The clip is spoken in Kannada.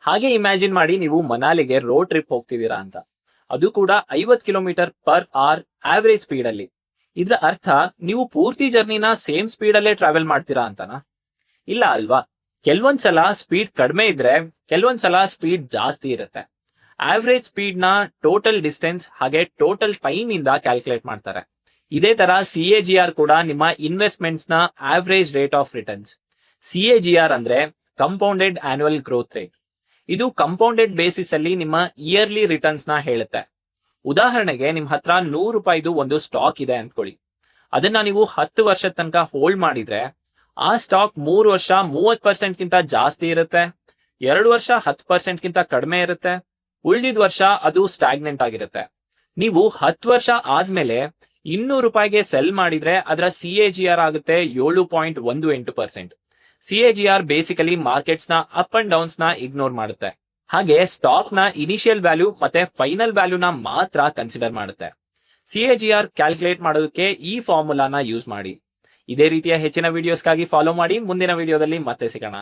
ಹಾಗೆ ಇಮ್ಯಾಜಿನ್ ಮಾಡಿ ನೀವು ಮನಾಲಿಗೆ ರೋಡ್ ಟ್ರಿಪ್ ಹೋಗ್ತಿದ್ದೀರಾ ಅಂತ. ಅದು ಕೂಡ 50 km/h ಆವರೇಜ್ ಸ್ಪೀಡ್ ಅಲ್ಲಿ. ಇದ್ರ ಅರ್ಥ ನೀವು ಪೂರ್ತಿ ಜರ್ನಿನ ಸೇಮ್ ಸ್ಪೀಡ್ ಅಲ್ಲೇ ಟ್ರಾವೆಲ್ ಮಾಡ್ತೀರಾ ಅಂತನಾ? ಇಲ್ಲ ಅಲ್ವಾ. ಕೆಲವೊಂದ್ಸಲ ಸ್ಪೀಡ್ ಕಡಿಮೆ ಇದ್ರೆ ಕೆಲವೊಂದ್ಸಲ ಸ್ಪೀಡ್ ಜಾಸ್ತಿ ಇರುತ್ತೆ. ಆವರೇಜ್ ಸ್ಪೀಡ್ ನ ಟೋಟಲ್ ಡಿಸ್ಟೆನ್ಸ್ ಹಾಗೆ ಟೋಟಲ್ ಟೈಮ್ ಇಂದ ಕ್ಯಾಲ್ಕುಲೇಟ್ ಮಾಡ್ತಾರೆ. ಇದೇ ತರ CAGR ಕೂಡ ನಿಮ್ಮ ಇನ್ವೆಸ್ಟ್ಮೆಂಟ್ಸ್ ನ average rate of returns. CAGR ಅಂದ್ರೆ ಕಂಪೌಂಡೆಡ್ ಆನ್ಯುವಲ್ ಗ್ರೋತ್ ರೇಟ್. ಇದು ಕಂಪೌಂಡೆಡ್ ಬೇಸಿಸ್ ಅಲ್ಲಿ ನಿಮ್ಮ ಇಯರ್ಲಿ ರಿಟರ್ನ್ಸ್ ನ ಹೇಳುತ್ತೆ. ಉದಾಹರಣೆಗೆ ನಿಮ್ ಹತ್ರ 100 ರೂಪಾಯಿದು ಒಂದು ಸ್ಟಾಕ್ ಇದೆ ಅನ್ಕೊಳ್ಳಿ. ಅದನ್ನ ನೀವು 10 ವರ್ಷದ ತನಕ ಹೋಲ್ಡ್ ಮಾಡಿದ್ರೆ ಆ ಸ್ಟಾಕ್ 3 ವರ್ಷ 30% ಗಿಂತ ಜಾಸ್ತಿ ಇರುತ್ತೆ, 2 ವರ್ಷ 10% ಗಿಂತ ಕಡಿಮೆ ಇರುತ್ತೆ, ಉಳಿದಿದ ವರ್ಷ ಅದು ಸ್ಟಾಗ್ನೆಂಟ್ ಆಗಿರುತ್ತೆ. ನೀವು 10 ವರ್ಷ ಆದ್ಮೇಲೆ 200 ರೂಪಾಯಿಗೆ ಸೆಲ್ ಮಾಡಿದ್ರೆ ಅದರ CAGR ಆಗುತ್ತೆ 7.18%. CAGR ಬೇಸಿಕಲಿ ಮಾರ್ಕೆಟ್ಸ್ ನ ಅಪ್ ಅಂಡ್ ಡೌನ್ಸ್ ನ ಇಗ್ನೋರ್ ಮಾಡುತ್ತೆ. ಹಾಗೆ ಸ್ಟಾಕ್ ನ ಇನಿಷಿಯಲ್ ವ್ಯಾಲ್ಯೂ ಮತ್ತೆ ಫೈನಲ್ ವ್ಯಾಲ್ಯೂನ ಮಾತ್ರ ಕನ್ಸಿಡರ್ ಮಾಡುತ್ತೆ. CAGR ಕ್ಯಾಲ್ಕುಲೇಟ್ ಮಾಡೋದಕ್ಕೆ ಈ ಫಾರ್ಮುಲಾನ ಯೂಸ್ ಮಾಡಿ. ಇದೇ ರೀತಿಯ ಹೆಚ್ಚಿನ ವಿಡಿಯೋಸ್ಗಾಗಿ ಫಾಲೋ ಮಾಡಿ. ಮುಂದಿನ ವಿಡಿಯೋದಲ್ಲಿ ಮತ್ತೆ ಸಿಗೋಣ.